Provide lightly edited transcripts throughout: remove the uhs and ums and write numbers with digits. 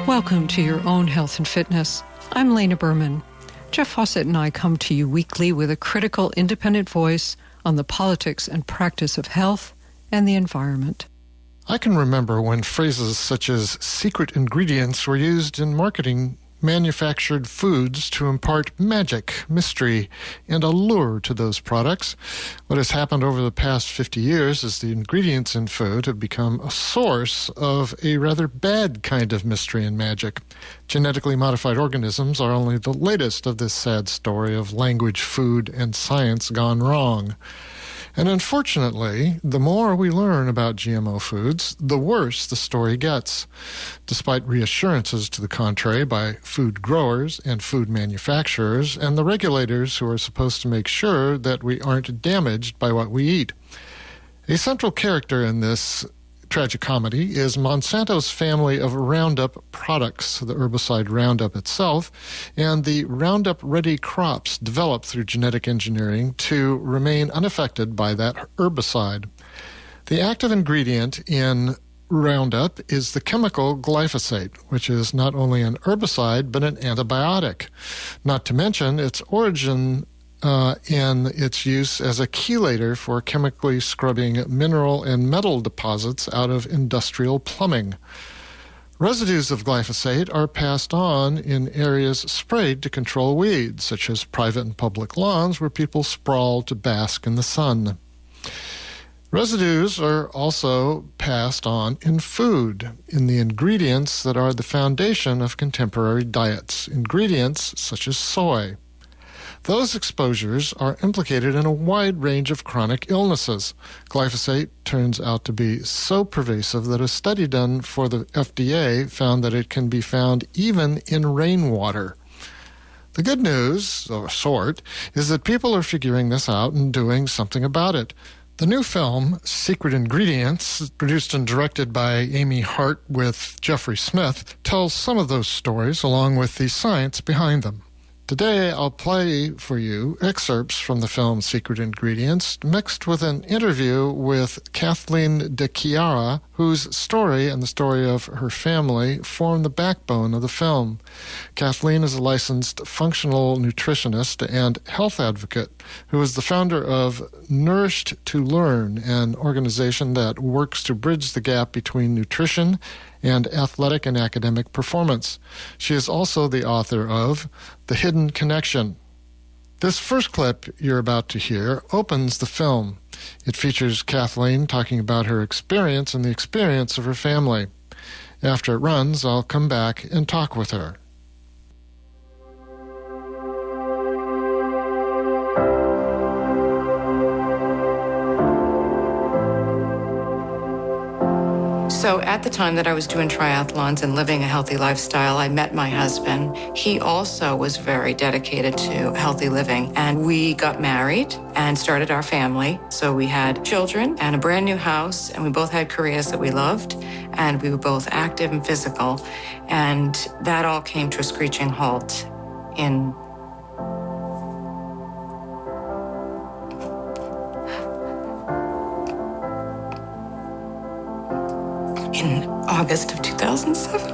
Welcome to Your Own Health and Fitness. I'm Lena Berman. Jeff Fawcett and I come to you weekly with a critical, independent voice on the politics and practice of health and the environment. I can remember when phrases such as secret ingredients were used in marketing manufactured foods to impart magic, mystery, and allure to those products. What has happened over the past 50 years is the ingredients in food have become a source of a rather bad kind of mystery and magic. Genetically modified organisms are only the latest of this sad story of language, food, and science gone wrong. And unfortunately, the more we learn about GMO foods, the worse the story gets. Despite reassurances to the contrary by food growers and food manufacturers and the regulators who are supposed to make sure that we aren't damaged by what we eat. A central character in this tragicomedy is Monsanto's family of Roundup products, the herbicide Roundup itself, and the Roundup-ready crops developed through genetic engineering to remain unaffected by that herbicide. The active ingredient in Roundup is the chemical glyphosate, which is not only an herbicide but an antibiotic, not to mention its origin in its use as a chelator for chemically scrubbing mineral and metal deposits out of industrial plumbing. Residues of glyphosate are passed on in areas sprayed to control weeds, such as private and public lawns where people sprawl to bask in the sun. Residues are also passed on in food, in the ingredients that are the foundation of contemporary diets, ingredients such as soy. Those exposures are implicated in a wide range of chronic illnesses. Glyphosate turns out to be so pervasive that a study done for the FDA found that it can be found even in rainwater. The good news, of a sort, is that people are figuring this out and doing something about it. The new film, Secret Ingredients, produced and directed by Amy Hart with Jeffrey Smith, tells some of those stories along with the science behind them. Today, I'll play for you excerpts from the film Secret Ingredients, mixed with an interview with Kathleen De Chiara, whose story and the story of her family form the backbone of the film. Kathleen is a licensed functional nutritionist and health advocate who is the founder of Nourished to Learn, an organization that works to bridge the gap between nutrition and athletic and academic performance. She is also the author of The Hidden Connection. This first clip you're about to hear opens the film. It features Kathleen talking about her experience and the experience of her family. After it runs, I'll come back and talk with her. So at the time that I was doing triathlons and living a healthy lifestyle, I met my husband. He also was very dedicated to healthy living. And we got married and started our family. So we had children and a brand new house, and we both had careers that we loved, and we were both active and physical. And that all came to a screeching halt in August of 2007.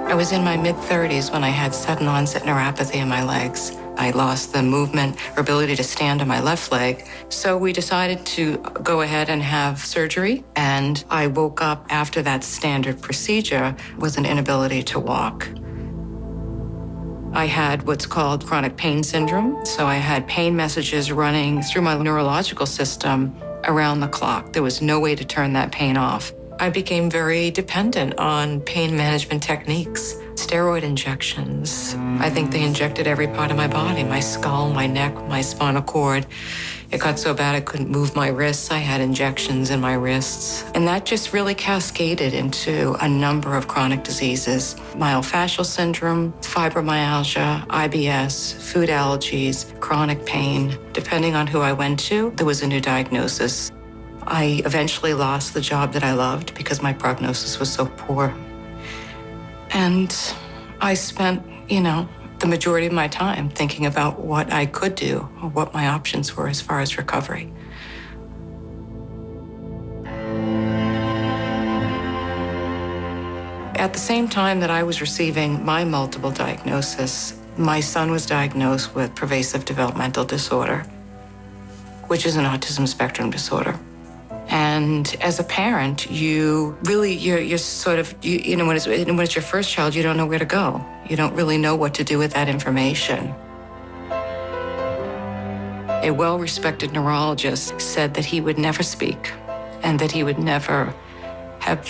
I was in my mid-30s when I had sudden onset neuropathy in my legs. I lost the movement or ability to stand on my left leg. So we decided to go ahead and have surgery. And I woke up after that standard procedure with an inability to walk. I had what's called chronic pain syndrome. So I had pain messages running through my neurological system around the clock. There was no way to turn that pain off. I became very dependent on pain management techniques, steroid injections. I think they injected every part of my body, my skull, my neck, my spinal cord. It got so bad I couldn't move my wrists. I had injections in my wrists. And that just really cascaded into a number of chronic diseases. Myofascial syndrome, fibromyalgia, IBS, food allergies, chronic pain. Depending on who I went to, there was a new diagnosis. I eventually lost the job that I loved because my prognosis was so poor. And I spent, the majority of my time thinking about what I could do, or what my options were as far as recovery. At the same time that I was receiving my multiple diagnosis, my son was diagnosed with pervasive developmental disorder, which is an autism spectrum disorder. And as a parent, you're sort of, when it's your first child, you don't know where to go. You don't really know what to do with that information. A well-respected neurologist said that he would never speak and that he would never have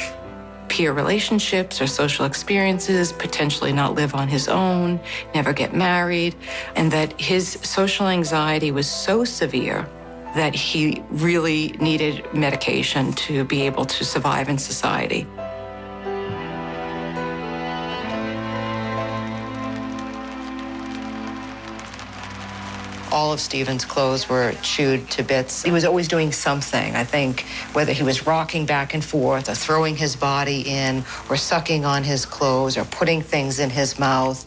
peer relationships or social experiences, potentially not live on his own, never get married, and that his social anxiety was so severe that he really needed medication to be able to survive in society. All of Stephen's clothes were chewed to bits. He was always doing something, I think, whether he was rocking back and forth or throwing his body in or sucking on his clothes or putting things in his mouth.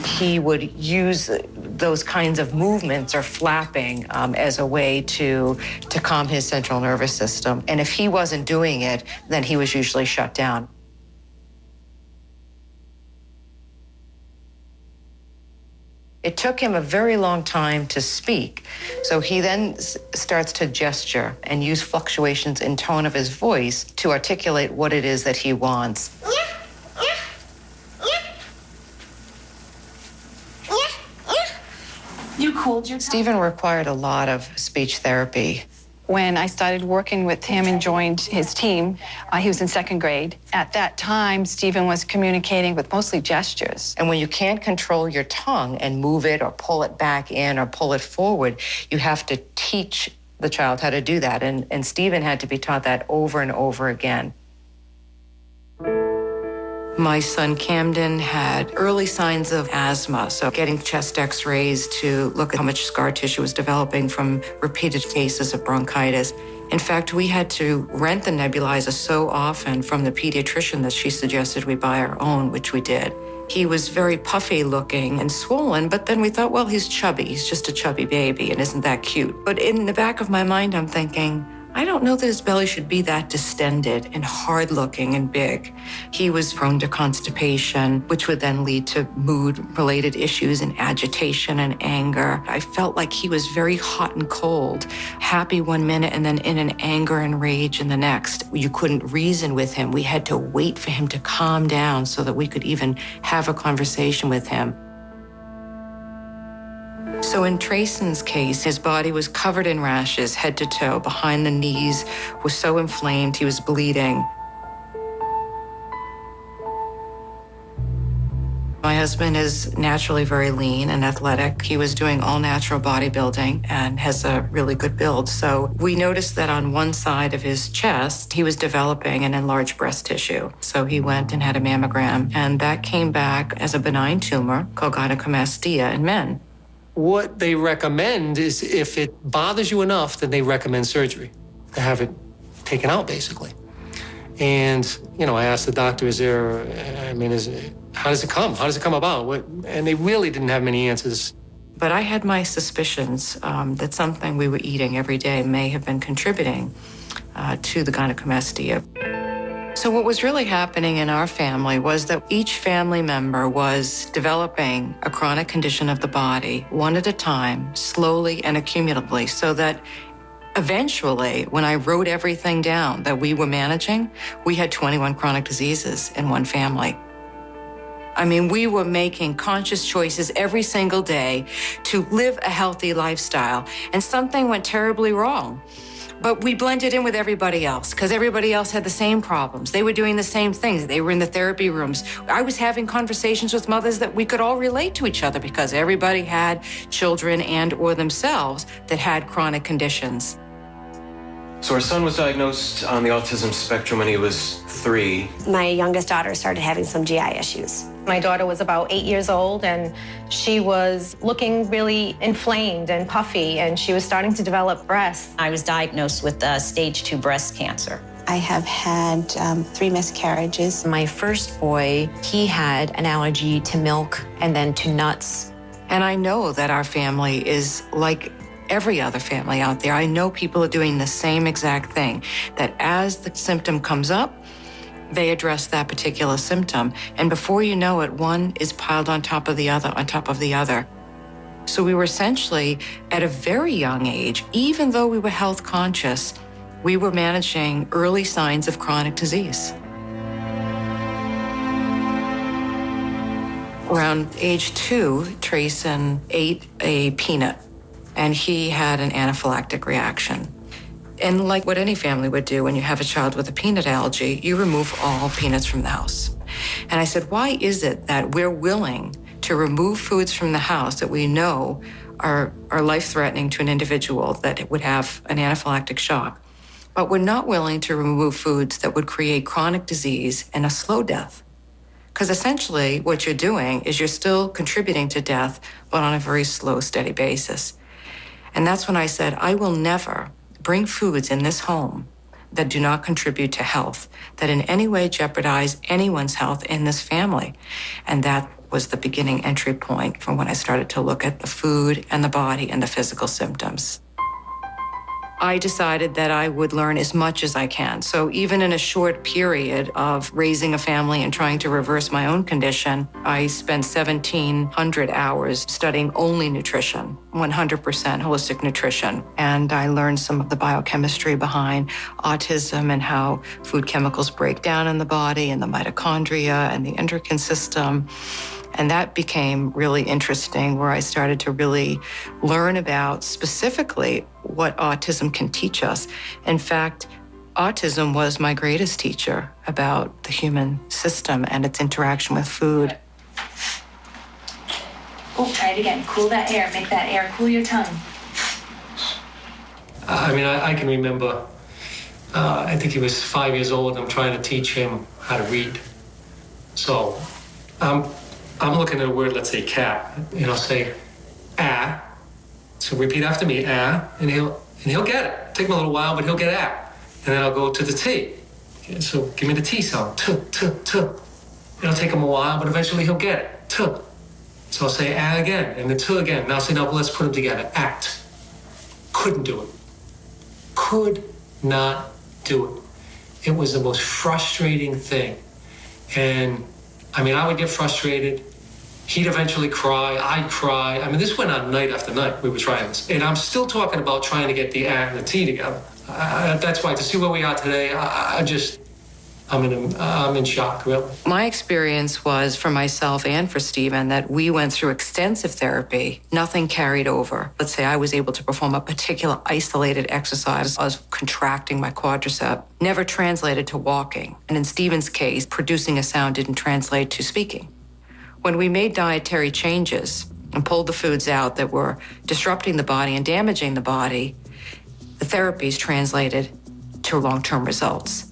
He would use those kinds of movements or flapping as a way to calm his central nervous system. And if he wasn't doing it, then he was usually shut down. It took him a very long time to speak. So he then starts to gesture and use fluctuations in tone of his voice to articulate what it is that he wants. You cooled your Stephen required a lot of speech therapy. When I started working with him and joined his team, he was in second grade. At that time, Stephen was communicating with mostly gestures. And when you can't control your tongue and move it or pull it back in or pull it forward, you have to teach the child how to do that. And Stephen had to be taught that over and over again. My son Camden had early signs of asthma, so getting chest x-rays to look at how much scar tissue was developing from repeated cases of bronchitis. In fact, we had to rent the nebulizer so often from the pediatrician that she suggested we buy our own, which we did. He was very puffy looking and swollen, but then we thought, well, he's chubby. He's just a chubby baby, and isn't that cute? But in the back of my mind, I'm thinking, I don't know that his belly should be that distended and hard-looking and big. He was prone to constipation, which would then lead to mood-related issues and agitation and anger. I felt like he was very hot and cold, happy one minute and then in an anger and rage in the next. You couldn't reason with him. We had to wait for him to calm down so that we could even have a conversation with him. So in Trayson's case, his body was covered in rashes, head to toe, behind the knees, was so inflamed, he was bleeding. My husband is naturally very lean and athletic. He was doing all natural bodybuilding and has a really good build. So we noticed that on one side of his chest, he was developing an enlarged breast tissue. So he went and had a mammogram, and that came back as a benign tumor called gynecomastia in men. What they recommend is if it bothers you enough, then they recommend surgery to have it taken out, basically. And, I asked the doctor, how does it come? How does it come about? And they really didn't have many answers. But I had my suspicions that something we were eating every day may have been contributing to the gynecomastia. So what was really happening in our family was that each family member was developing a chronic condition of the body, one at a time, slowly and accumulatively, so that eventually, when I wrote everything down that we were managing, we had 21 chronic diseases in one family. I mean, we were making conscious choices every single day to live a healthy lifestyle, and something went terribly wrong. But we blended in with everybody else because everybody else had the same problems. They were doing the same things. They were in the therapy rooms. I was having conversations with mothers that we could all relate to each other because everybody had children and or themselves that had chronic conditions. So our son was diagnosed on the autism spectrum when he was 3. My youngest daughter started having some GI issues. My daughter was about 8 years old, and she was looking really inflamed and puffy, and she was starting to develop breasts. I was diagnosed with stage 2 breast cancer. I have had 3 miscarriages. My first boy, he had an allergy to milk and then to nuts. And I know that our family is like every other family out there. I know people are doing the same exact thing, that as the symptom comes up, they address that particular symptom. And before you know it, one is piled on top of the other, on top of the other. So we were essentially, at a very young age, even though we were health conscious, we were managing early signs of chronic disease. Around age 2, Trayson ate a peanut, and he had an anaphylactic reaction. And like what any family would do when you have a child with a peanut allergy, you remove all peanuts from the house. And I said, why is it that we're willing to remove foods from the house that we know are life-threatening to an individual that would have an anaphylactic shock, but we're not willing to remove foods that would create chronic disease and a slow death? Because essentially what you're doing is you're still contributing to death, but on a very slow, steady basis. And that's when I said, I will never bring foods in this home that do not contribute to health, that in any way jeopardize anyone's health in this family. And that was the beginning entry point from when I started to look at the food and the body and the physical symptoms. I decided that I would learn as much as I can. So even in a short period of raising a family and trying to reverse my own condition, I spent 1,700 hours studying only nutrition, 100% holistic nutrition. And I learned some of the biochemistry behind autism and how food chemicals break down in the body and the mitochondria and the endocrine system. And that became really interesting, where I started to really learn about specifically what autism can teach us. In fact, autism was my greatest teacher about the human system and its interaction with food. Oh, try it again. Cool that air. Make that air cool your tongue. I can remember, I think he was 5 years old. I'm trying to teach him how to read. So I'm looking at a word, let's say cat, and I'll say, ah. So repeat after me, ah, and he'll get it. Take him a little while, but he'll get ah. And then I'll go to the T. Okay, so give me the T sound, t, t, t. It'll take him a while, but eventually he'll get it, t. So I'll say ah again, and the t again. Now I'll say, no, let's put them together, act. Couldn't do it. Could not do it. It was the most frustrating thing. And I would get frustrated. He'd eventually cry. I'd cry. This went on night after night. We were trying this. And I'm still talking about trying to get the A and the T together. That's why, to see where we are today, I'm in shock, really. My experience was, for myself and for Stephen, that we went through extensive therapy. Nothing carried over. Let's say I was able to perform a particular isolated exercise. I was contracting my quadricep. Never translated to walking. And in Stephen's case, producing a sound didn't translate to speaking. When we made dietary changes and pulled the foods out that were disrupting the body and damaging the body, the therapies translated to long-term results.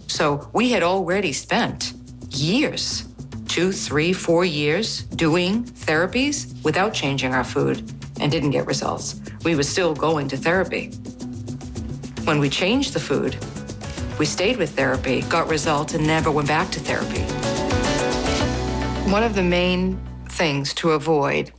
So we had already spent years, 2, 3, 4 years, doing therapies without changing our food and didn't get results. We were still going to therapy. When we changed the food, we stayed with therapy, got results, and never went back to therapy. One of the main things to avoid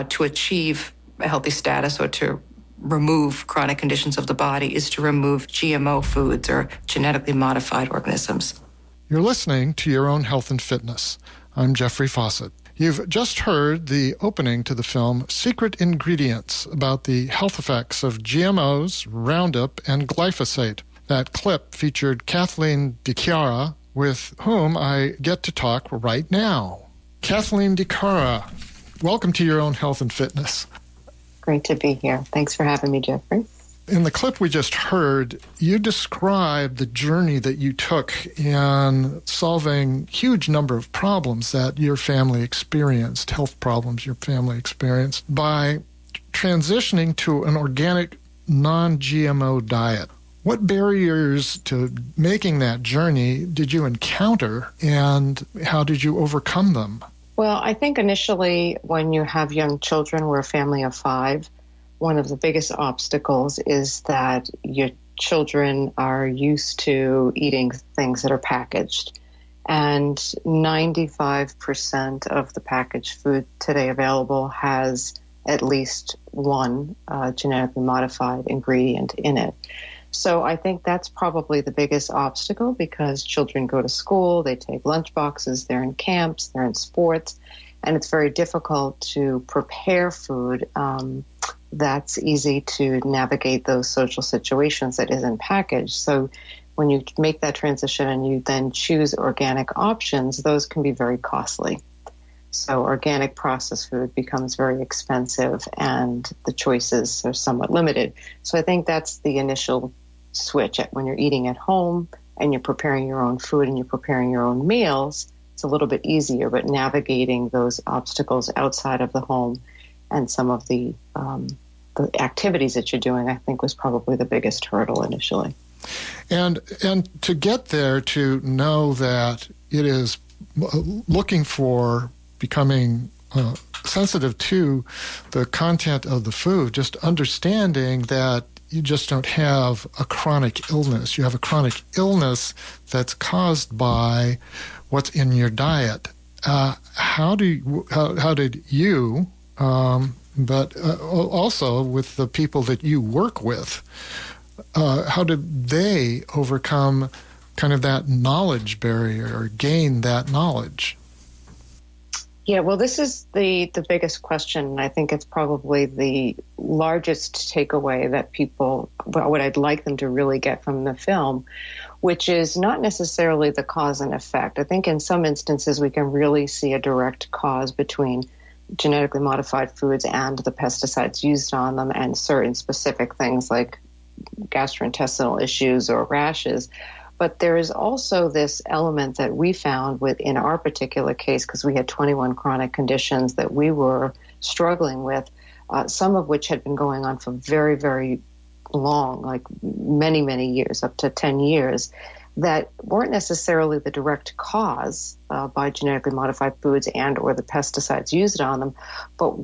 to achieve a healthy status or to remove chronic conditions of the body is to remove GMO foods or genetically modified organisms. You're listening to Your Own Health and Fitness. I'm Jeffrey Fawcett. You've just heard the opening to the film Secret Ingredients, about the health effects of GMOs, Roundup, and glyphosate. That clip featured Kathleen DiChiara, with whom I get to talk right now. Kathleen DiChiara, welcome to Your Own Health and Fitness. Great to be here. Thanks for having me, Jeffrey. In the clip we just heard, you described the journey that you took in solving a huge number of problems that your family experienced, health problems your family experienced, by transitioning to an organic, non-GMO diet. What barriers to making that journey did you encounter, and how did you overcome them? Well, I think initially when you have young children, we're a family of 5, one of the biggest obstacles is that your children are used to eating things that are packaged. And 95% of the packaged food today available has at least one genetically modified ingredient in it. So I think that's probably the biggest obstacle, because children go to school, they take lunch boxes, they're in camps, they're in sports, and it's very difficult to prepare food that's easy to navigate those social situations that isn't packaged. So when you make that transition and you then choose organic options, those can be very costly. So organic processed food becomes very expensive and the choices are somewhat limited. So I think that's the initial switch. When you're eating at home and you're preparing your own food and you're preparing your own meals, it's a little bit easier, but navigating those obstacles outside of the home and some of the activities that you're doing, I think, was probably the biggest hurdle initially. And to get there, to know that it is looking for becoming sensitive to the content of the food, just understanding that you just don't have a chronic illness. You have a chronic illness that's caused by what's in your diet. How did you, but also with the people that you work with, how did they overcome kind of that knowledge barrier or gain that knowledge? Yeah, well, this is the biggest question, and I think it's probably the largest takeaway that people, what I'd like them to really get from the film, which is not necessarily the cause and effect. I think in some instances we can really see a direct cause between genetically modified foods and the pesticides used on them and certain specific things like gastrointestinal issues or rashes. But there is also this element that we found within our particular case, because we had 21 chronic conditions that we were struggling with, some of which had been going on for very, very long, like many, many years, up to 10 years, that weren't necessarily the direct cause by genetically modified foods and or the pesticides used on them, but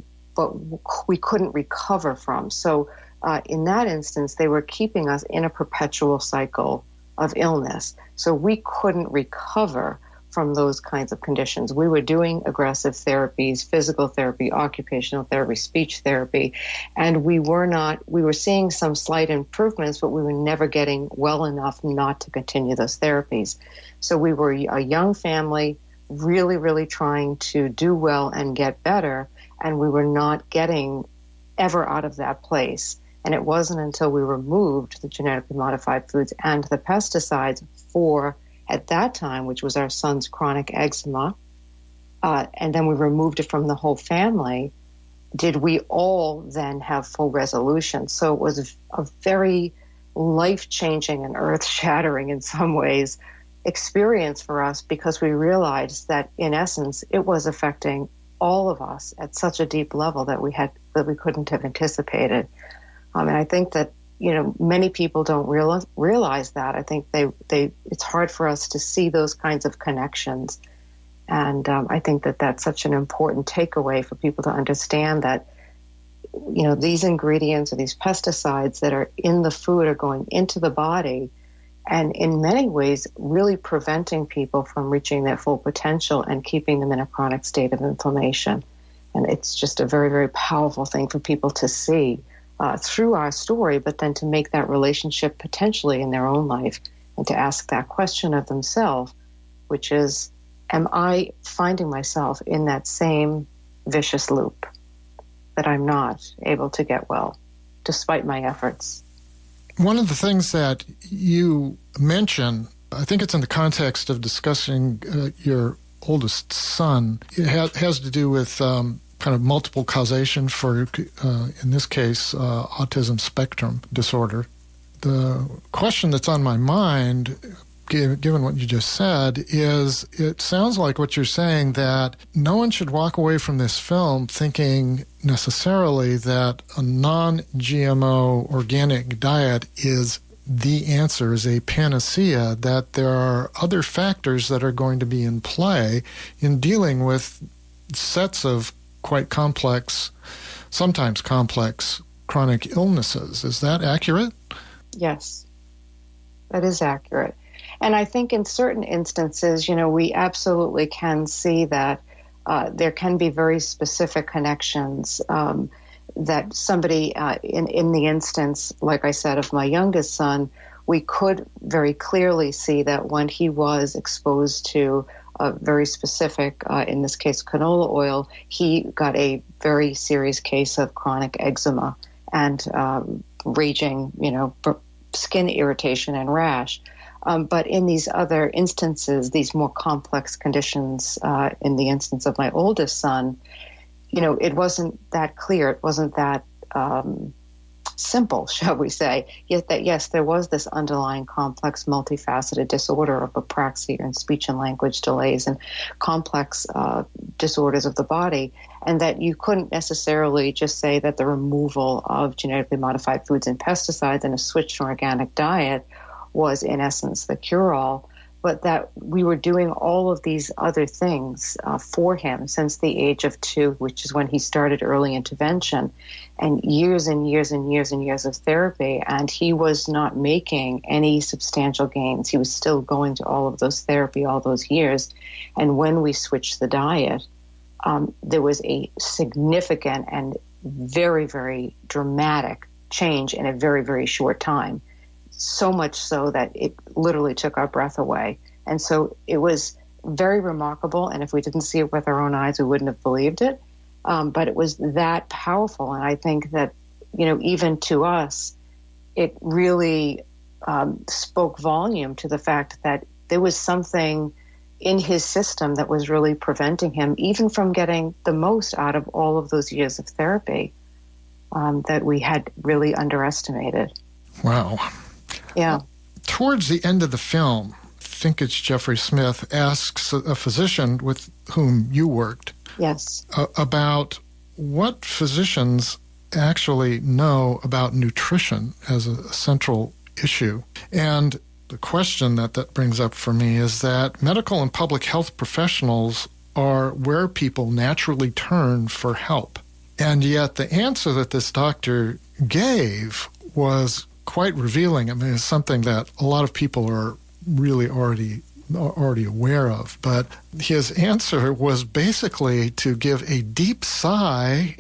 we couldn't recover from. So in that instance, they were keeping us in a perpetual cycle of illness. So we couldn't recover from those kinds of conditions. We were doing aggressive therapies, physical therapy, occupational therapy, speech therapy, and we were seeing some slight improvements, but we were never getting well enough not to continue those therapies. So we were a young family, really, really trying to do well and get better, and we were not getting ever out of that place. And it wasn't until we removed the genetically modified foods and the pesticides for, at that time, which was our son's chronic eczema, and then we removed it from the whole family, did we all then have full resolution. So it was a very life-changing and earth-shattering in some ways experience for us, because we realized that, in essence, it was affecting all of us at such a deep level that we couldn't have anticipated. And I think that, many people don't realize that. I think it's hard for us to see those kinds of connections. And I think that that's such an important takeaway for people to understand that, these ingredients or these pesticides that are in the food are going into the body and in many ways really preventing people from reaching their full potential and keeping them in a chronic state of inflammation. And it's just a very, very powerful thing for people to see through our story, but then to make that relationship potentially in their own life and to ask that question of themselves, which is, am I finding myself in that same vicious loop that I'm not able to get well, despite my efforts? One of the things that you mention, I think it's in the context of discussing your oldest son, it has to do with kind of multiple causation for, in this case, autism spectrum disorder. The question that's on my mind, given what you just said, is it sounds like what you're saying that no one should walk away from this film thinking necessarily that a non-GMO organic diet is the answer is a panacea, that there are other factors that are going to be in play in dealing with sets of quite complex, sometimes complex, chronic illnesses. Is that accurate? Yes, that is accurate. And I think in certain instances, we absolutely can see that there can be very specific connections that somebody, in the instance, like I said, of my youngest son, we could very clearly see that when he was exposed to a very specific, in this case, canola oil, he got a very serious case of chronic eczema and raging, skin irritation and rash. But in these other instances, these more complex conditions, in the instance of my oldest son, it wasn't that clear. It wasn't that simple, shall we say. Yet that, yes, there was this underlying complex, multifaceted disorder of apraxia and speech and language delays and complex disorders of the body, and that you couldn't necessarily just say that the removal of genetically modified foods and pesticides and a switch to an organic diet was, in essence, the cure-all, but that we were doing all of these other things for him since the age of 2, which is when he started early intervention, and years and years and years and years of therapy, and he was not making any substantial gains. He was still going to all of those therapy all those years, and when we switched the diet, there was a significant and very, very dramatic change in a very, very short time. So much so that it literally took our breath away. And so it was very remarkable. And if we didn't see it with our own eyes, we wouldn't have believed it. But it was that powerful. And I think that, even to us, it really spoke volume to the fact that there was something in his system that was really preventing him even from getting the most out of all of those years of therapy that we had really underestimated. Wow. Yeah. Towards the end of the film, I think it's Jeffrey Smith asks a physician with whom you worked, yes, about what physicians actually know about nutrition as a central issue. And the question that brings up for me is that medical and public health professionals are where people naturally turn for help. And yet the answer that this doctor gave was quite revealing. I mean, it's something that a lot of people are really already aware of. But his answer was basically to give a deep sigh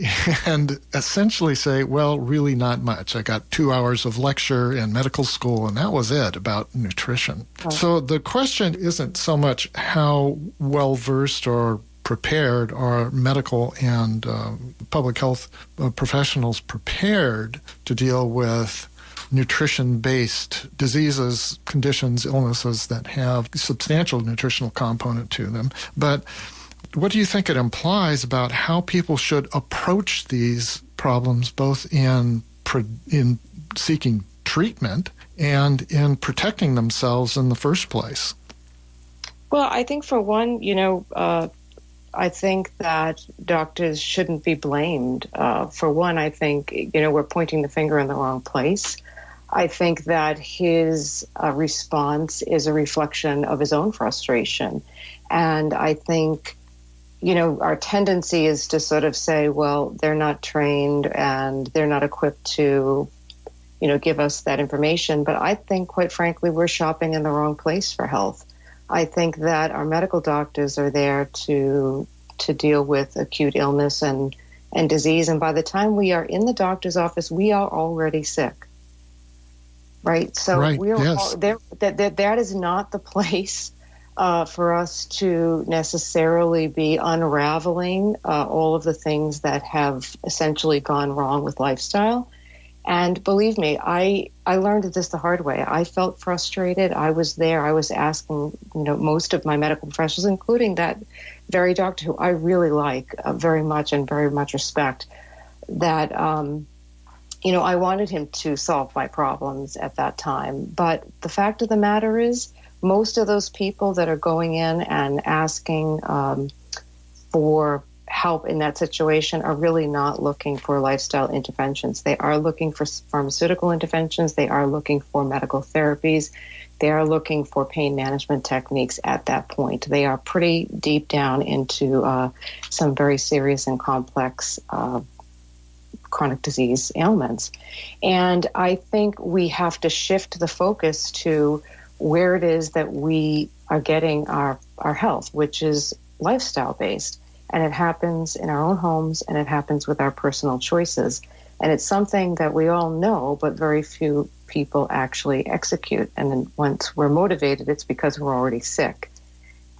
and essentially say, well, really not much. I got 2 hours of lecture in medical school, and that was it about nutrition. Oh. So the question isn't so much how well-versed or prepared are medical and public health professionals prepared to deal with nutrition-based diseases, conditions, illnesses that have a substantial nutritional component to them. But what do you think it implies about how people should approach these problems, both in seeking treatment and in protecting themselves in the first place? Well, I think for one, I think that doctors shouldn't be blamed. For one, I think, we're pointing the finger in the wrong place. I think that his response is a reflection of his own frustration. And I think, our tendency is to sort of say, well, they're not trained and they're not equipped to, give us that information. But I think, quite frankly, we're shopping in the wrong place for health. I think that our medical doctors are there to deal with acute illness and disease. And by the time we are in the doctor's office, we are already sick. Right. So we're yes. That is not the place for us to necessarily be unraveling all of the things that have essentially gone wrong with lifestyle. And believe me, I learned this the hard way. I felt frustrated. I was there. I was asking, most of my medical professionals, including that very doctor who I really like very much and very much respect, that I wanted him to solve my problems at that time. But the fact of the matter is, most of those people that are going in and asking for help in that situation are really not looking for lifestyle interventions. They are looking for pharmaceutical interventions. They are looking for medical therapies. They are looking for pain management techniques at that point. They are pretty deep down into some very serious and complex chronic disease ailments. And I think we have to shift the focus to where it is that we are getting our health, which is lifestyle-based. And it happens in our own homes, and it happens with our personal choices. And it's something that we all know, but very few people actually execute. And then once we're motivated, it's because we're already sick.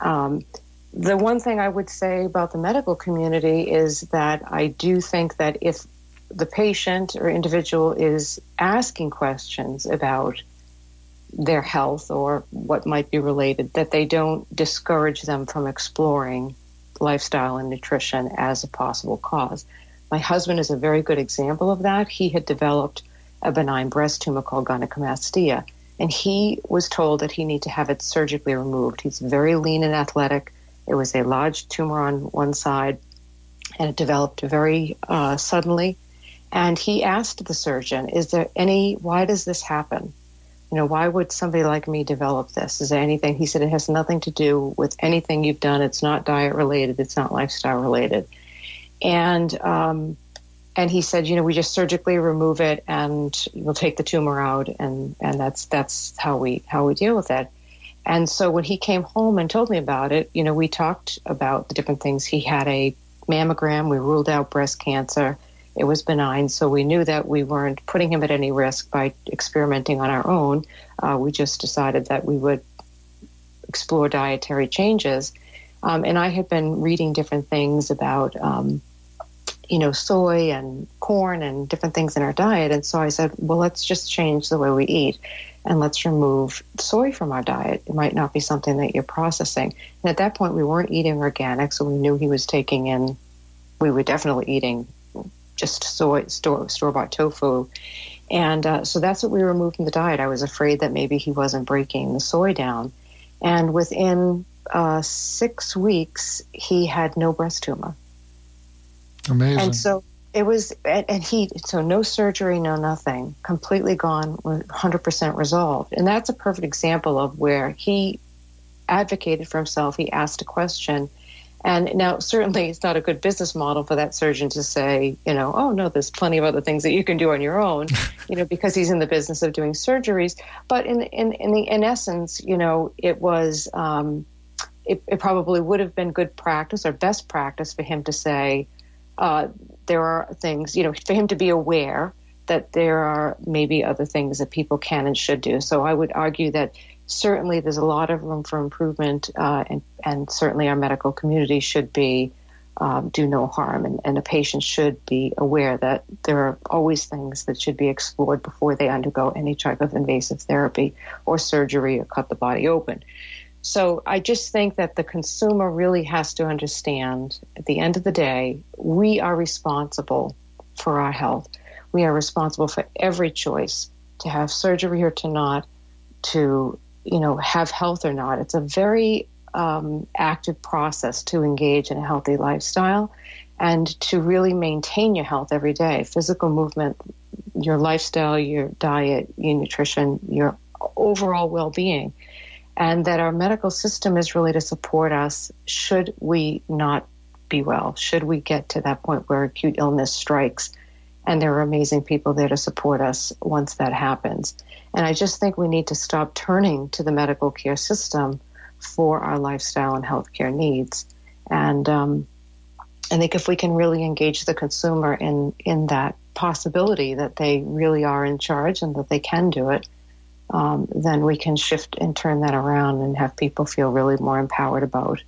The one thing I would say about the medical community is that I do think that if the patient or individual is asking questions about their health or what might be related, that they don't discourage them from exploring lifestyle and nutrition as a possible cause. My husband is a very good example of that. He had developed a benign breast tumor called gynecomastia, and he was told that he needed to have it surgically removed. He's very lean and athletic. It was a large tumor on one side, and it developed very suddenly. And he asked the surgeon, why does this happen? Why would somebody like me develop this? Is there anything? He said, it has nothing to do with anything you've done. It's not diet related. It's not lifestyle related. And he said, we just surgically remove it and we'll take the tumor out. And that's how we deal with it. And so when he came home and told me about it, we talked about the different things. He had a mammogram. We ruled out breast cancer. It was benign, so we knew that we weren't putting him at any risk by experimenting on our own. We just decided that we would explore dietary changes. And I had been reading different things about, soy and corn and different things in our diet. And so I said, well, let's just change the way we eat and let's remove soy from our diet. It might not be something that you're processing. And at that point, we weren't eating organic, so we knew he was we were definitely eating just store-bought tofu. And so that's what we removed from the diet. I was afraid that maybe he wasn't breaking the soy down. And within 6 weeks, he had no breast tumor. Amazing. And so it was, so no surgery, no nothing, completely gone, 100% resolved. And that's a perfect example of where he advocated for himself. He asked a question. And now, certainly, it's not a good business model for that surgeon to say, oh, no, there's plenty of other things that you can do on your own, because he's in the business of doing surgeries. But in essence, it was, it probably would have been good practice or best practice for him to say, there are things, for him to be aware that there are maybe other things that people can and should do. So I would argue that certainly there's a lot of room for improvement, and certainly our medical community should be do no harm, and a patient should be aware that there are always things that should be explored before they undergo any type of invasive therapy or surgery or cut the body open. So I just think that the consumer really has to understand, at the end of the day, we are responsible for our health. We are responsible for every choice, to have surgery or to not, to have health or not. It's a very active process to engage in a healthy lifestyle and to really maintain your health every day. Physical movement, your lifestyle, your diet, your nutrition, your overall well-being. And that our medical system is really to support us should we not be well, should we get to that point where acute illness strikes. And there are amazing people there to support us once that happens. And I just think we need to stop turning to the medical care system for our lifestyle and healthcare needs. And I think if we can really engage the consumer in that possibility that they really are in charge and that they can do it, then we can shift and turn that around and have people feel really more empowered about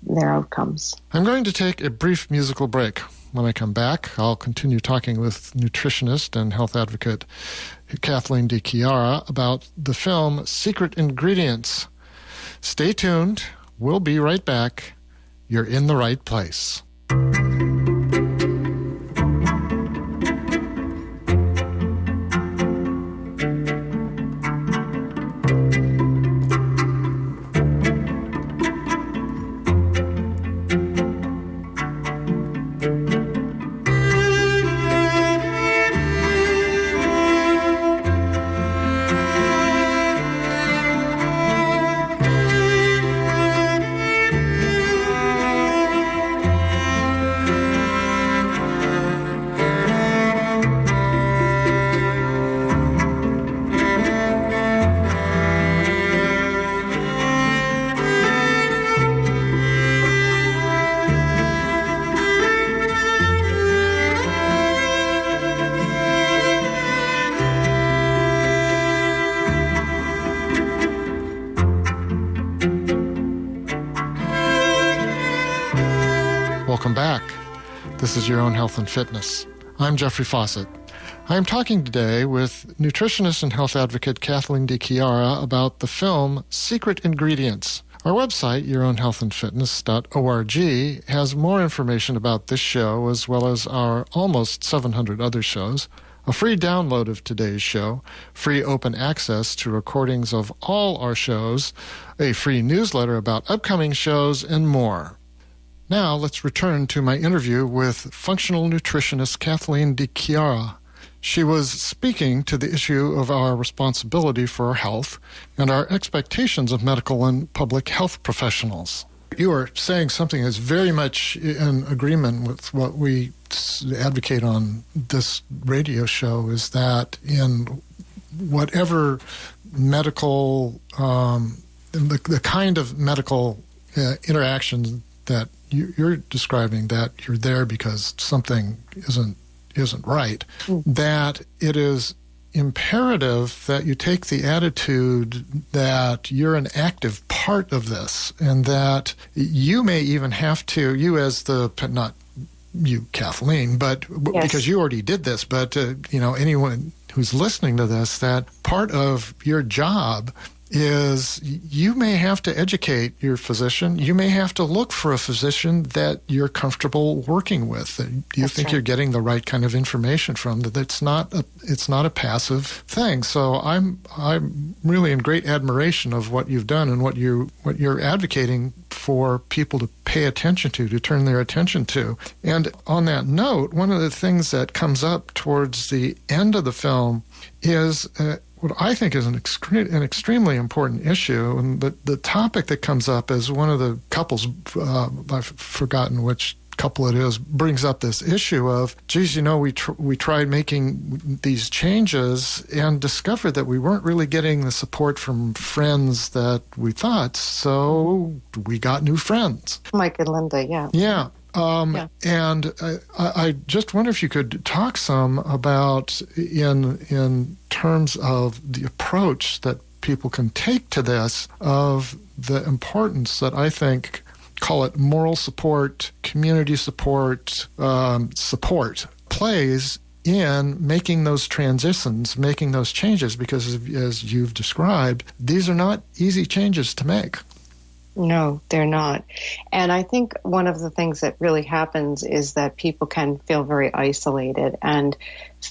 their outcomes. I'm going to take a brief musical break. When I come back, I'll continue talking with nutritionist and health advocate Kathleen DiChiara about the film Secret Ingredients. Stay tuned. We'll be right back. You're in the right place. This is Your Own Health and Fitness. I'm Jeffrey Fawcett. I'm talking today with nutritionist and health advocate Kathleen DiChiara about the film Secret Ingredients. Our website, yourownhealthandfitness.org, has more information about this show as well as our almost 700 other shows, a free download of today's show, free open access to recordings of all our shows, a free newsletter about upcoming shows, and more. Now let's return to my interview with functional nutritionist Kathleen DiChiara. She was speaking to the issue of our responsibility for our health and our expectations of medical and public health professionals. You are saying something that's very much in agreement with what we advocate on this radio show, is that in whatever medical, the kind of medical interaction that you're describing, that you're there because something isn't right, that it is imperative that you take the attitude that you're an active part of this, and that you may even have to, you as the, not you, Kathleen, but yes, because you already did this, but anyone who's listening to this, that part of your job is you may have to educate your physician. You may have to look for a physician that you're comfortable working with, that you think right, you're getting the right kind of information from, that it's not a passive thing. So I'm really in great admiration of what you've done and what you're advocating for people to pay attention to turn their attention to. And on that note, one of the things that comes up towards the end of the film is what I think is an extremely important issue. And the topic that comes up is one of the couples, I've forgotten which couple it is, brings up this issue of, geez, we tried making these changes and discovered that we weren't really getting the support from friends that we thought, so we got new friends. Mike and Linda, yeah. Yeah. And I just wonder if you could talk some about, in terms of the approach that people can take to this, of the importance that I think, call it moral support, community support, support plays in making those transitions, making those changes, because as you've described, these are not easy changes to make. No, they're not. And I think one of the things that really happens is that people can feel very isolated, and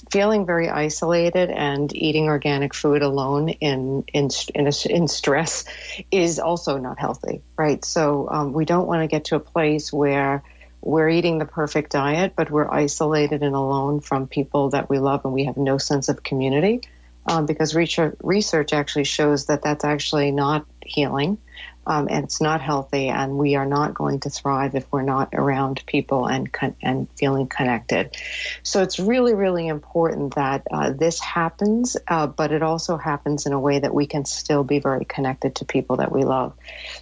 feeling very isolated and eating organic food alone in stress is also not healthy, right? So we don't want to get to a place where we're eating the perfect diet, but we're isolated and alone from people that we love, and we have no sense of community, because research actually shows that that's actually not healing. And it's not healthy, and we are not going to thrive if we're not around people and feeling connected. So it's really, really important that this happens, but it also happens in a way that we can still be very connected to people that we love.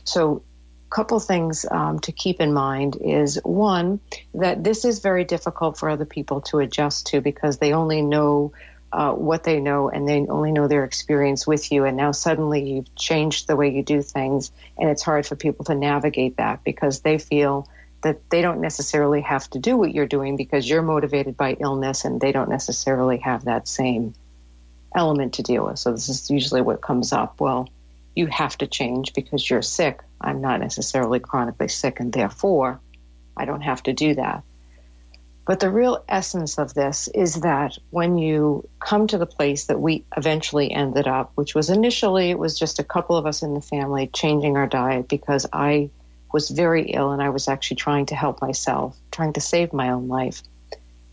So a couple things to keep in mind is, one, that this is very difficult for other people to adjust to, because they only know what they know, and they only know their experience with you. And now suddenly you've changed the way you do things, and it's hard for people to navigate that, because they feel that they don't necessarily have to do what you're doing because you're motivated by illness, and they don't necessarily have that same element to deal with. So this is usually what comes up. Well, you have to change because you're sick. I'm not necessarily chronically sick, and therefore I don't have to do that. But the real essence of this is that when you come to the place that we eventually ended up, which was initially, it was just a couple of us in the family changing our diet because I was very ill and I was actually trying to help myself, trying to save my own life.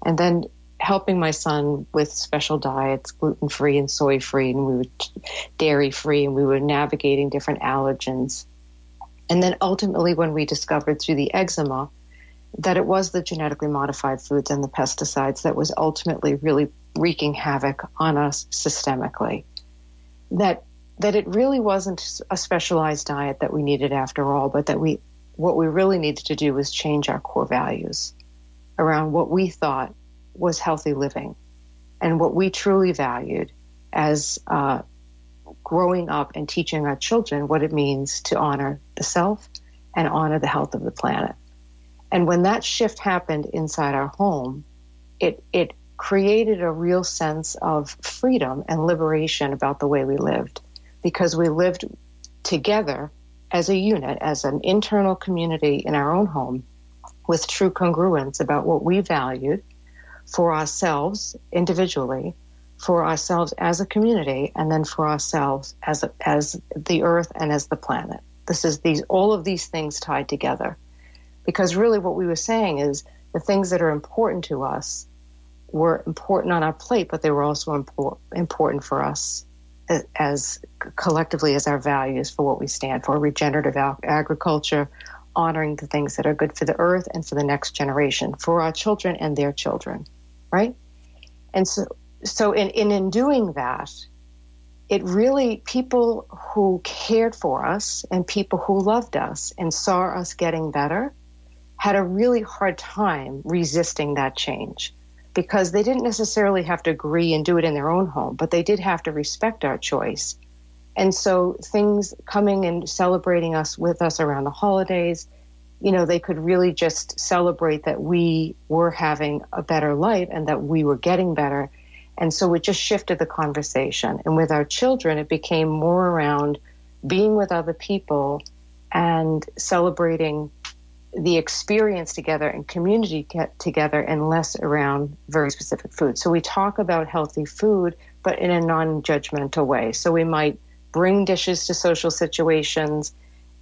And then helping my son with special diets, gluten-free and soy-free, and we were dairy-free, and we were navigating different allergens. And then ultimately when we discovered through the eczema that it was the genetically modified foods and the pesticides that was ultimately really wreaking havoc on us systemically. That it really wasn't a specialized diet that we needed after all, but that what we really needed to do was change our core values around what we thought was healthy living and what we truly valued as growing up and teaching our children what it means to honor the self and honor the health of the planet. And when that shift happened inside our home, it created a real sense of freedom and liberation about the way we lived, because we lived together as a unit, as an internal community in our own home, with true congruence about what we valued for ourselves individually, for ourselves as a community, and then for ourselves as the earth and as the planet. This is all of these things tied together. Because really what we were saying is the things that are important to us were important on our plate, but they were also important for us as collectively as our values for what we stand for: regenerative agriculture, honoring the things that are good for the earth and for the next generation, for our children and their children, right? And so in doing that, it really, people who cared for us and people who loved us and saw us getting better had a really hard time resisting that change, because they didn't necessarily have to agree and do it in their own home, but they did have to respect our choice. And so things coming and celebrating us with us around the holidays, you know, they could really just celebrate that we were having a better life and that we were getting better. And so it just shifted the conversation. And with our children, it became more around being with other people and celebrating the experience together and community together, and less around very specific food. So we talk about healthy food, but in a non-judgmental way. So we might bring dishes to social situations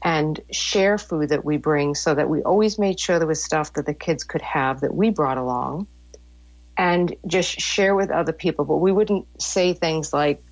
and share food that we bring, so that we always made sure there was stuff that the kids could have that we brought along, and just share with other people. But we wouldn't say things like,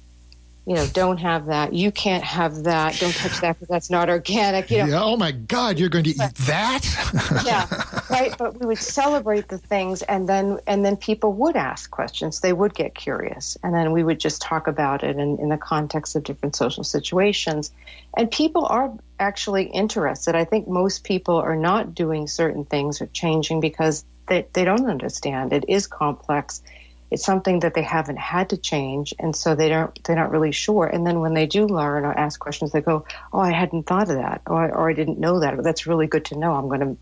you know, don't have that, you can't have that, don't touch that because that's not organic. You know, yeah, oh my God, you're going to eat that? Yeah, right. But we would celebrate the things, and then people would ask questions. They would get curious, and then we would just talk about it in the context of different social situations. And people are actually interested. I think most people are not doing certain things or changing because they don't understand. It is complex. It's something that they haven't had to change, and so they're not really sure. And then when they do learn or ask questions, they go, "Oh, I hadn't thought of that," or "I didn't know that." Or, "That's really good to know. I'm going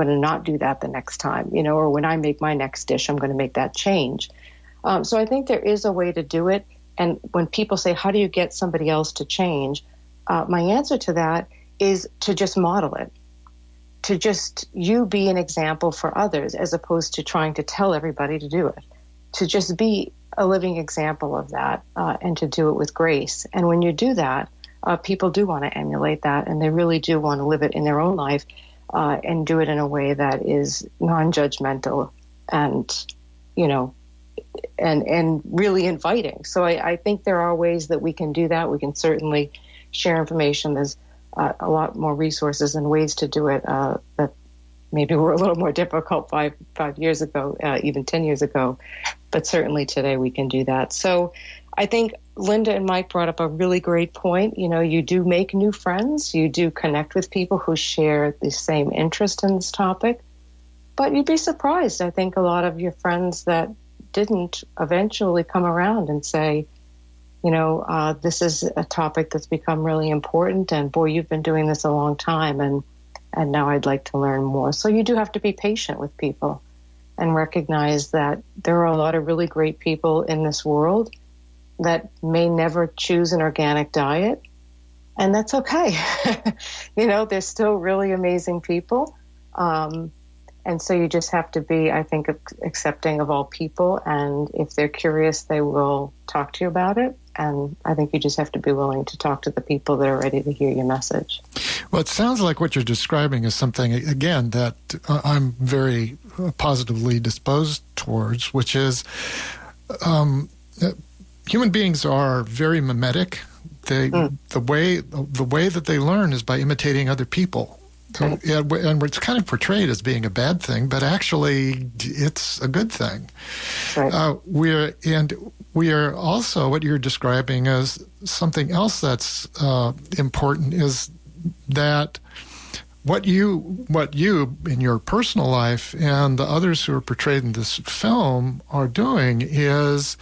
to not do that the next time," you know. Or when I make my next dish, I'm going to make that change. So I think there is a way to do it. And when people say, "How do you get somebody else to change?" My answer to that is to just model it. To just you be an example for others, as opposed to trying to tell everybody to do it. To just be a living example of that, and to do it with grace. And when you do that, people do want to emulate that, and they really do want to live it in their own life, and do it in a way that is non-judgmental and, you know, and really inviting. So I think there are ways that we can do that. We can certainly share information. There's a lot more resources and ways to do it that maybe were a little more difficult five years ago, even 10 years ago. But certainly today we can do that. So I think Linda and Mike brought up a really great point. You know, you do make new friends. You do connect with people who share the same interest in this topic. But you'd be surprised. I think a lot of your friends that didn't eventually come around and say, you know, this is a topic that's become really important. And boy, you've been doing this a long time. And now I'd like to learn more. So you do have to be patient with people and recognize that there are a lot of really great people in this world that may never choose an organic diet. And that's okay. You know, they're still really amazing people. And so you just have to be, I think, accepting of all people. And if they're curious, they will talk to you about it. And I think you just have to be willing to talk to the people that are ready to hear your message. Well, it sounds like what you're describing is something, again, that I'm very positively disposed towards, which is human beings are very mimetic. The way that they learn is by imitating other people. And it's kind of portrayed as being a bad thing, but actually it's a good thing. Right. We are also, what you're describing as something else that's important is that what you in your personal life and the others who are portrayed in this film are doing is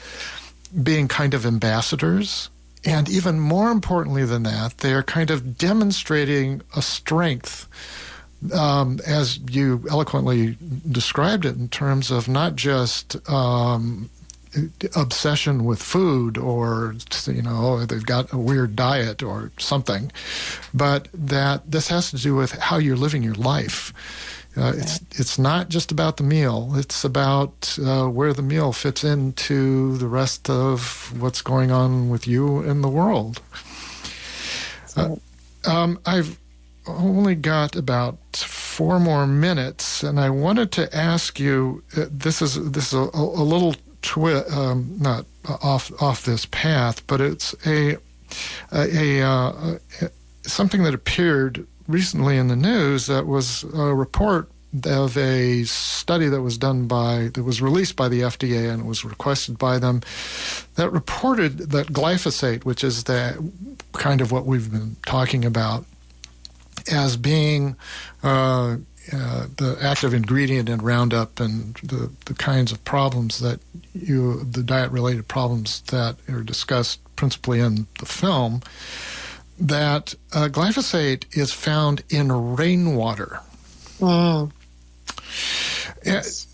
being kind of ambassadors. And even more importantly than that, they are kind of demonstrating a strength as you eloquently described it, in terms of not just obsession with food, or they've got a weird diet or something, but that this has to do with how you're living your life. It's not just about the meal. It's about where the meal fits into the rest of what's going on with you in the world. I've only got about 4 more minutes, and I wanted to ask you. This is a little not off this path, but it's a something that appeared recently in the news. That was a report of a study that was released by the FDA, and it was requested by them, that reported that glyphosate, which is the kind of what we've been talking about as being the active ingredient in Roundup and the kinds of problems the diet-related problems that are discussed principally in the film, that glyphosate is found in rainwater. Mm. Yes.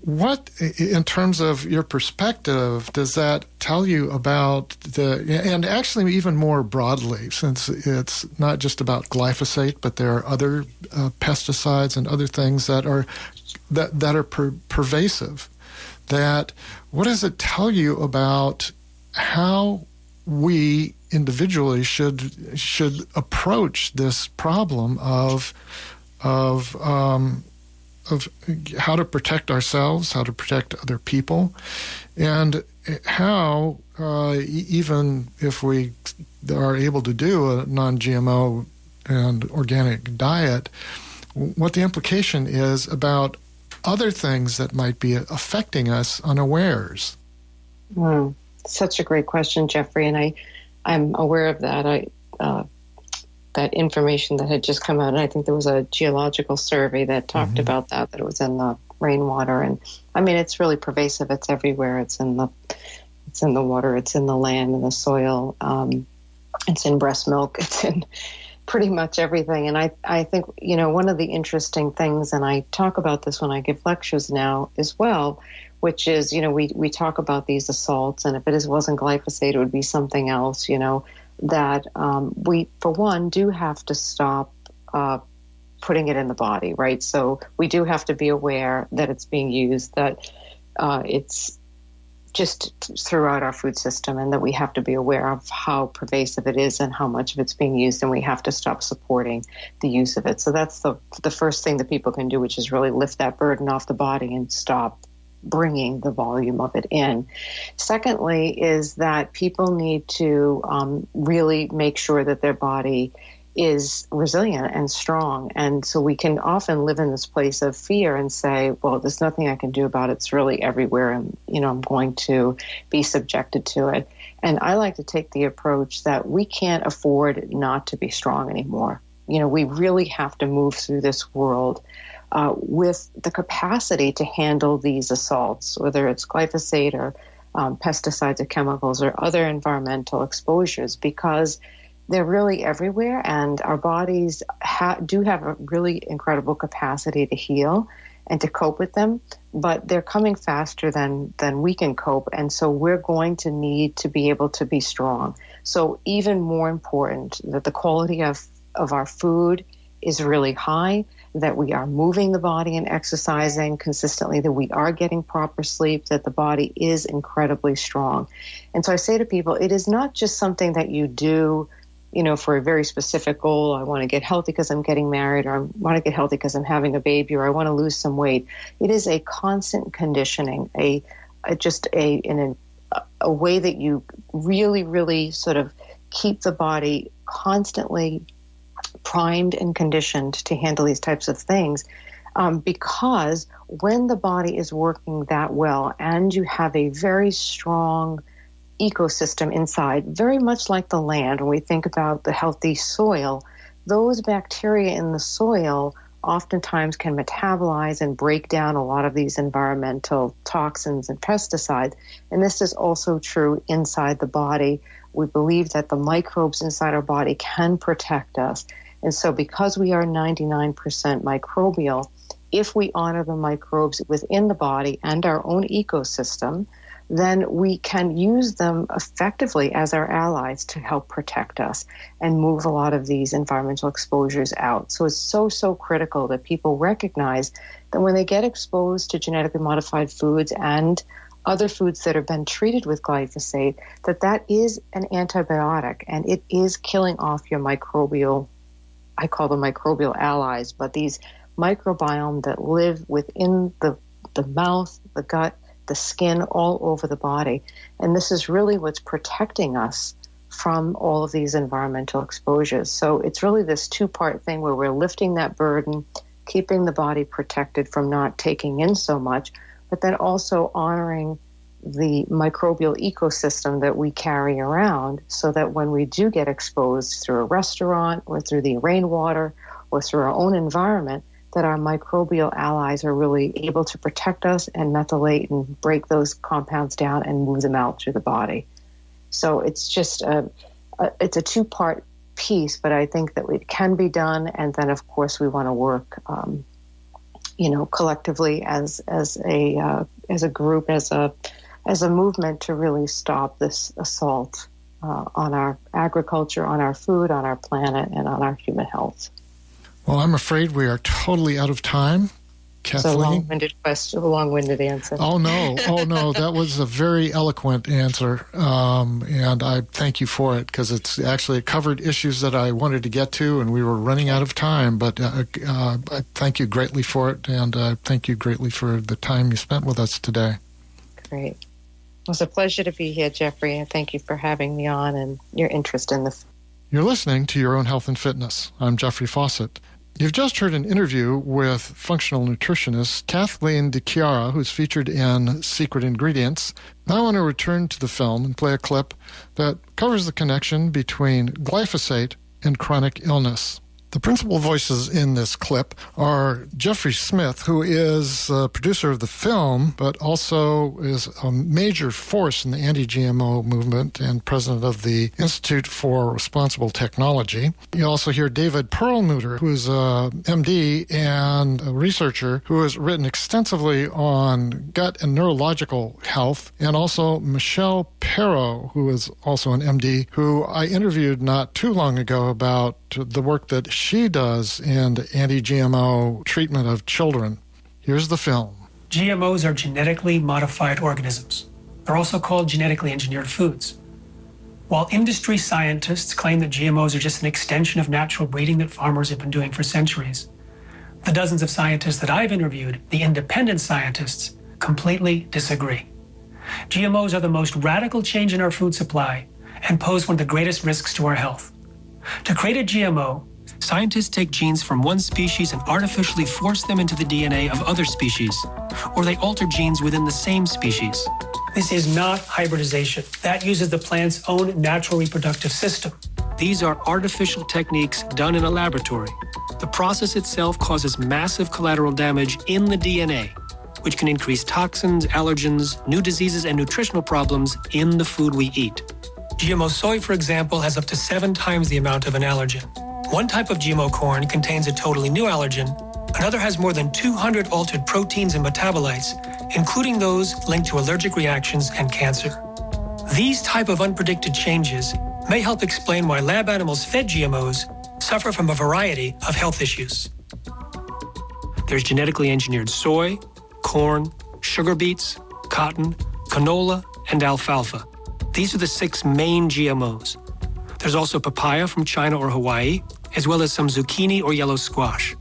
What, in terms of your perspective, does that tell you about and actually even more broadly, since it's not just about glyphosate, but there are other pesticides and other things that are pervasive, that what does it tell you about how we individually should approach this problem of how to protect ourselves, how to protect other people, and how, even if we are able to do a non-GMO and organic diet, what the implication is about other things that might be affecting us unawares? Such a great question, Jeffrey, and I'm aware of that. That information that had just come out, and I think there was a geological survey that talked about that it was in the rainwater, and I mean it's really pervasive. It's everywhere. It's in the water. It's in the land and the soil. It's in breast milk. It's in pretty much everything. And I think one of the interesting things, and I talk about this when I give lectures now as well, which is we talk about these assaults, and if it wasn't glyphosate, it would be something else. That we, for one, do have to stop putting it in the body, right? So we do have to be aware that it's being used, that it's just throughout our food system, and that we have to be aware of how pervasive it is and how much of it's being used, and we have to stop supporting the use of it. So that's the first thing that people can do, which is really lift that burden off the body and stop bringing the volume of it in. Secondly, is that people need to really make sure that their body is resilient and strong. And so we can often live in this place of fear and say, well, there's nothing I can do about it. It's really everywhere, and I'm going to be subjected to it. And I like to take the approach that we can't afford not to be strong anymore. We really have to move through this world with the capacity to handle these assaults, whether it's glyphosate or pesticides or chemicals or other environmental exposures, because they're really everywhere, and our bodies do have a really incredible capacity to heal and to cope with them, but they're coming faster than we can cope, and so we're going to need to be able to be strong. So even more important, that the quality of our food is really high, that we are moving the body and exercising consistently, that we are getting proper sleep, that the body is incredibly strong. And so I say to people, it is not just something that you do, for a very specific goal. I want to get healthy because I'm getting married, or I want to get healthy because I'm having a baby, or I want to lose some weight. It is a constant conditioning, a way that you really, really sort of keep the body constantly primed and conditioned to handle these types of things, because when the body is working that well and you have a very strong ecosystem inside, very much like the land, when we think about the healthy soil, those bacteria in the soil oftentimes can metabolize and break down a lot of these environmental toxins and pesticides. And this is also true inside the body We believe that the microbes inside our body can protect us. And so because we are 99% microbial, if we honor the microbes within the body and our own ecosystem, then we can use them effectively as our allies to help protect us and move a lot of these environmental exposures out. So it's so critical that people recognize that when they get exposed to genetically modified foods and other foods that have been treated with glyphosate, that is an antibiotic and it is killing off your microbial, I call them microbial allies, but these microbiome that live within the mouth, the gut, the skin, all over the body. And this is really what's protecting us from all of these environmental exposures. So it's really this two-part thing where we're lifting that burden, keeping the body protected from not taking in so much, but then also honoring the microbial ecosystem that we carry around so that when we do get exposed through a restaurant or through the rainwater or through our own environment, that our microbial allies are really able to protect us and methylate and break those compounds down and move them out through the body. So it's just it's a two-part piece, but I think that it can be done. And then, of course, we want to work, collectively as a group, as a movement to really stop this assault on our agriculture, on our food, on our planet, and on our human health. Well, I'm afraid we are totally out of time. Kathleen? It's a long-winded question, a long-winded answer. Oh, no. That was a very eloquent answer, and I thank you for it, because it covered issues that I wanted to get to, and we were running out of time, but I thank you greatly for it, and thank you greatly for the time you spent with us today. Great. It was a pleasure to be here, Jeffrey, and thank you for having me on and your interest in the... You're listening to Your Own Health and Fitness. I'm Jeffrey Fawcett. You've just heard an interview with functional nutritionist Kathleen DiChiara, who's featured in Secret Ingredients. Now I want to return to the film and play a clip that covers the connection between glyphosate and chronic illness. The principal voices in this clip are Jeffrey Smith, who is a producer of the film, but also is a major force in the anti-GMO movement and president of the Institute for Responsible Technology. You also hear David Perlmutter, who is a MD and a researcher who has written extensively on gut and neurological health, and also Michelle Perro, who is also an MD, who I interviewed not too long ago about the work that she does in anti-GMO treatment of children. Here's the film. GMOs are genetically modified organisms. They're also called genetically engineered foods. While industry scientists claim that GMOs are just an extension of natural breeding that farmers have been doing for centuries, the dozens of scientists that I've interviewed, the independent scientists, completely disagree. GMOs are the most radical change in our food supply and pose one of the greatest risks to our health. To create a GMO, scientists take genes from one species and artificially force them into the DNA of other species, or they alter genes within the same species. This is not hybridization. That uses the plant's own natural reproductive system. These are artificial techniques done in a laboratory. The process itself causes massive collateral damage in the DNA, which can increase toxins, allergens, new diseases, and nutritional problems in the food we eat. GMO soy, for example, has up to 7 times the amount of an allergen. One type of GMO corn contains a totally new allergen. Another has more than 200 altered proteins and metabolites, including those linked to allergic reactions and cancer. These type of unpredicted changes may help explain why lab animals fed GMOs suffer from a variety of health issues. There's genetically engineered soy, corn, sugar beets, cotton, canola, and alfalfa. These are the 6 main GMOs. There's also papaya from China or Hawaii, as well as some zucchini or yellow squash.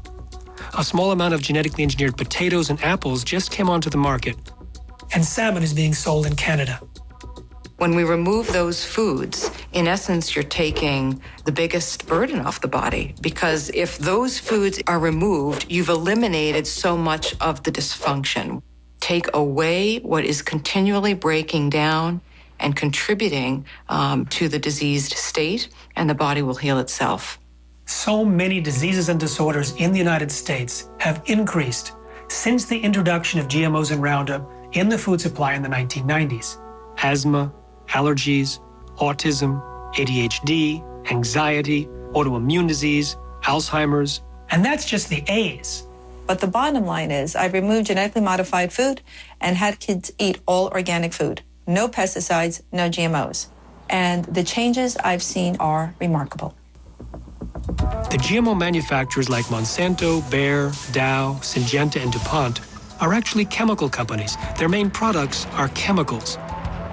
A small amount of genetically engineered potatoes and apples just came onto the market. And salmon is being sold in Canada. When we remove those foods, in essence, you're taking the biggest burden off the body, because if those foods are removed, you've eliminated so much of the dysfunction. Take away what is continually breaking down and contributing to the diseased state, and the body will heal itself. So many diseases and disorders in the United States have increased since the introduction of GMOs and Roundup in the food supply in the 1990s. Asthma, allergies, autism, ADHD, anxiety, autoimmune disease, Alzheimer's. And that's just the A's. But the bottom line is I've removed genetically modified food and had kids eat all organic food. No pesticides, no GMOs. And the changes I've seen are remarkable. The GMO manufacturers like Monsanto, Bayer, Dow, Syngenta, and DuPont are actually chemical companies. Their main products are chemicals.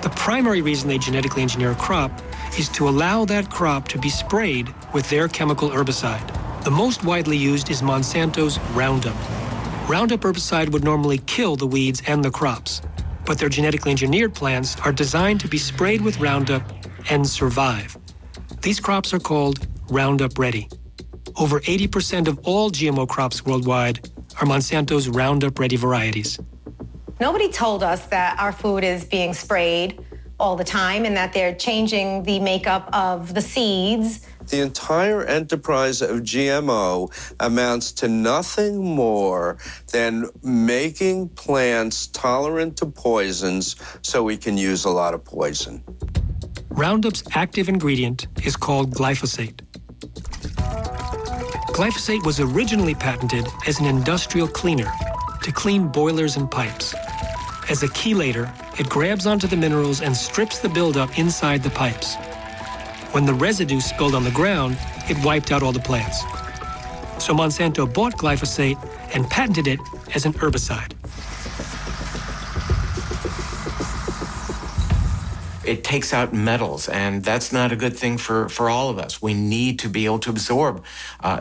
The primary reason they genetically engineer a crop is to allow that crop to be sprayed with their chemical herbicide. The most widely used is Monsanto's Roundup. Roundup herbicide would normally kill the weeds and the crops, but their genetically engineered plants are designed to be sprayed with Roundup and survive. These crops are called Roundup Ready. Over 80% of all GMO crops worldwide are Monsanto's Roundup Ready varieties. Nobody told us that our food is being sprayed all the time and that they're changing the makeup of the seeds. The entire enterprise of GMO amounts to nothing more than making plants tolerant to poisons so we can use a lot of poison. Roundup's active ingredient is called glyphosate. Glyphosate was originally patented as an industrial cleaner to clean boilers and pipes. As a chelator, it grabs onto the minerals and strips the buildup inside the pipes. When the residue spilled on the ground, it wiped out all the plants. So Monsanto bought glyphosate and patented it as an herbicide. It takes out metals, and that's not a good thing for all of us. We need to be able to absorb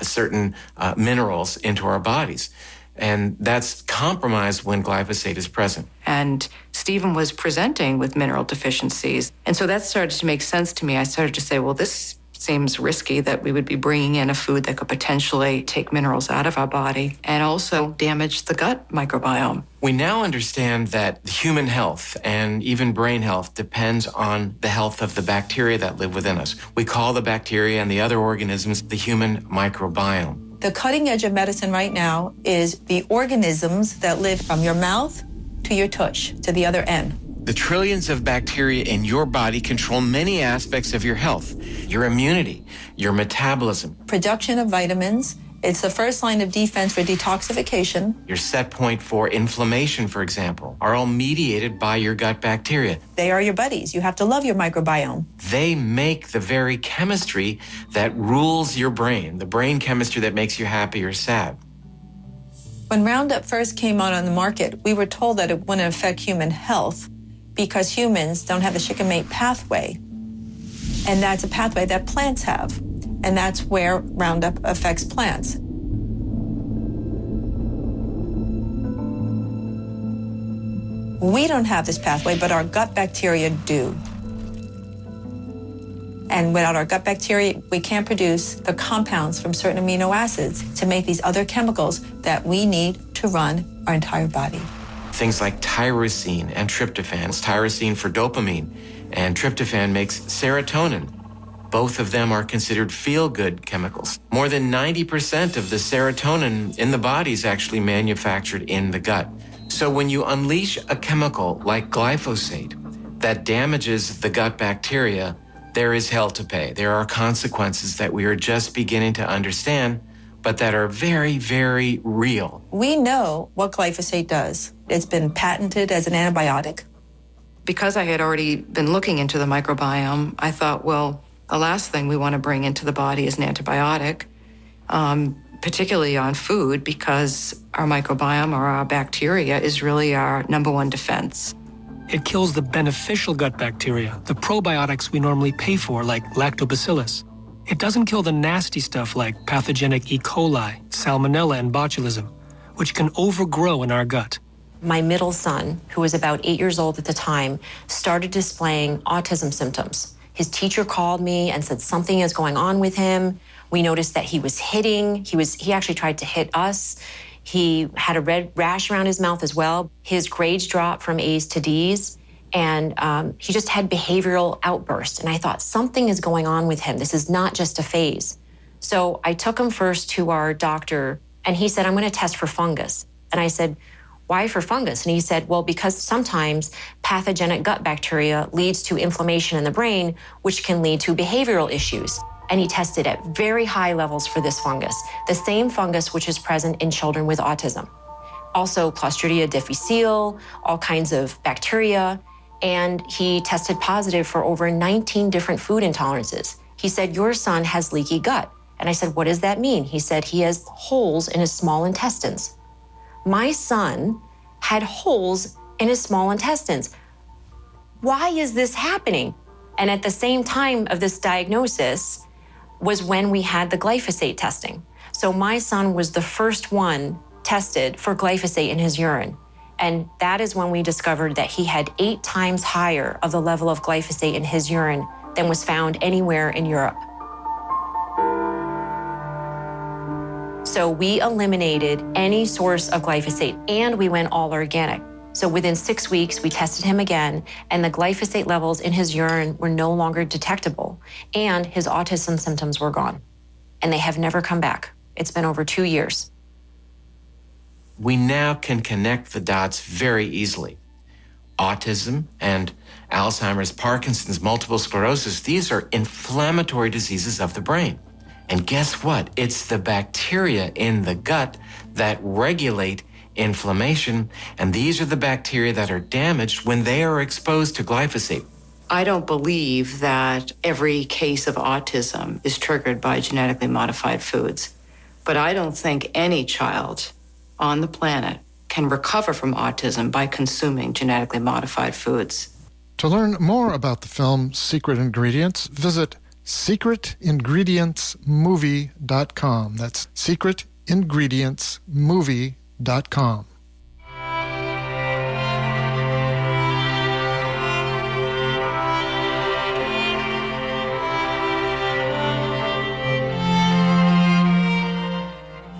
certain minerals into our bodies. And that's compromised when glyphosate is present. And Stephen was presenting with mineral deficiencies. And so that started to make sense to me. I started to say, well, this seems risky that we would be bringing in a food that could potentially take minerals out of our body and also damage the gut microbiome. We now understand that human health and even brain health depends on the health of the bacteria that live within us. We call the bacteria and the other organisms the human microbiome. The cutting edge of medicine right now is the organisms that live from your mouth to your tush, to the other end. The trillions of bacteria in your body control many aspects of your health, your immunity, your metabolism. Production of vitamins. It's the first line of defense for detoxification. Your set point for inflammation, for example, are all mediated by your gut bacteria. They are your buddies. You have to love your microbiome. They make the very chemistry that rules your brain, the brain chemistry that makes you happy or sad. When Roundup first came out on the market, we were told that it wouldn't affect human health because humans don't have the shikimate pathway. And that's a pathway that plants have. And that's where Roundup affects plants. We don't have this pathway, but our gut bacteria do. And without our gut bacteria, we can't produce the compounds from certain amino acids to make these other chemicals that we need to run our entire body. Things like tyrosine and tryptophan. Tyrosine for dopamine, and tryptophan makes serotonin. Both of them are considered feel-good chemicals. More than 90% of the serotonin in the body is actually manufactured in the gut. So when you unleash a chemical like glyphosate that damages the gut bacteria, there is hell to pay. There are consequences that we are just beginning to understand, but that are very, very real. We know what glyphosate does. It's been patented as an antibiotic. Because I had already been looking into the microbiome, I thought, well, the last thing we want to bring into the body is an antibiotic, particularly on food, because our microbiome or our bacteria is really our number one defense. It kills the beneficial gut bacteria, the probiotics we normally pay for, like lactobacillus. It doesn't kill the nasty stuff like pathogenic E. coli, salmonella, and botulism, which can overgrow in our gut. My middle son, who was about 8 years old at the time, started displaying autism symptoms. His teacher called me and said something is going on with him. We noticed that he was hitting. He actually tried to hit us. He had a red rash around his mouth as well. His grades dropped from A's to D's, and he just had behavioral outbursts. And I thought, something is going on with him. This is not just a phase. So I took him first to our doctor, and he said, I'm going to test for fungus. And I said, why for fungus? And he said, well, because sometimes pathogenic gut bacteria leads to inflammation in the brain, which can lead to behavioral issues. And he tested at very high levels for this fungus, the same fungus which is present in children with autism. Also Clostridia difficile, all kinds of bacteria, and he tested positive for over 19 different food intolerances. He said, your son has leaky gut. And I said, what does that mean? He said, he has holes in his small intestines. My son had holes in his small intestines. Why is this happening? And at the same time of this diagnosis was when we had the glyphosate testing. So my son was the first one tested for glyphosate in his urine. And that is when we discovered that he had 8 times higher of the level of glyphosate in his urine than was found anywhere in Europe. So we eliminated any source of glyphosate and we went all organic. So within 6 weeks, we tested him again and the glyphosate levels in his urine were no longer detectable and his autism symptoms were gone. And they have never come back. It's been over 2 years. We now can connect the dots very easily. Autism and Alzheimer's, Parkinson's, multiple sclerosis, these are inflammatory diseases of the brain. And guess what? It's the bacteria in the gut that regulate inflammation, and these are the bacteria that are damaged when they are exposed to glyphosate. I don't believe that every case of autism is triggered by genetically modified foods, but I don't think any child on the planet can recover from autism by consuming genetically modified foods. To learn more about the film Secret Ingredients, visit secretingredientsmovie.com. That's secretingredientsmovie.com.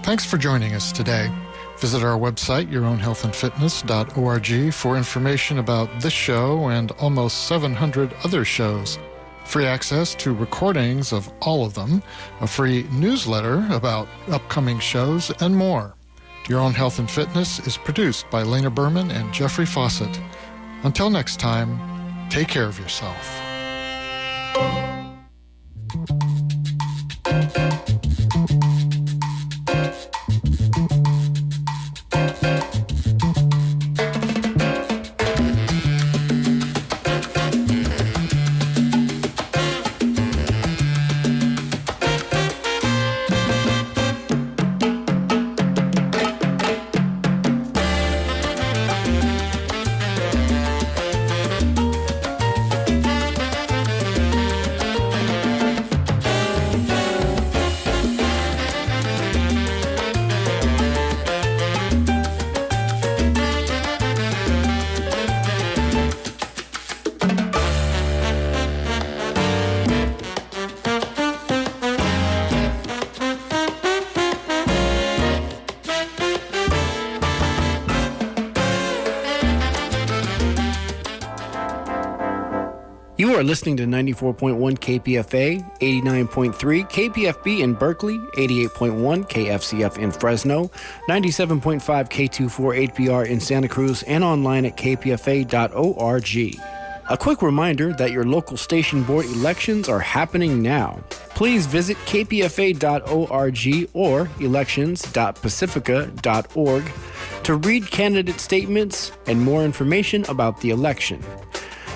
Thanks for joining us today. Visit our website, yourownhealthandfitness.org, for information about this show and almost 700 other shows. Free access to recordings of all of them, a free newsletter about upcoming shows, and more. Your Own Health and Fitness is produced by Lena Berman and Jeffrey Fawcett. Until next time, take care of yourself. You are listening to 94.1 KPFA, 89.3 KPFB in Berkeley, 88.1 KFCF in Fresno, 97.5 K24HBR in Santa Cruz, and online at kpfa.org. A quick reminder that your local station board elections are happening now. Please visit kpfa.org or elections.pacifica.org to read candidate statements and more information about the election.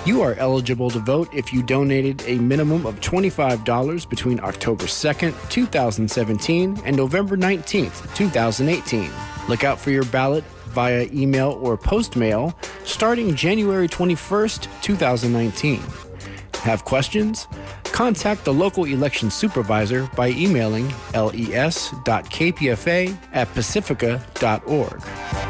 You are eligible to vote if you donated a minimum of $25 between October 2nd, 2017 and November 19th, 2018. Look out for your ballot via email or post mail starting January 21st, 2019. Have questions? Contact the local election supervisor by emailing les.kpfa@pacifica.org.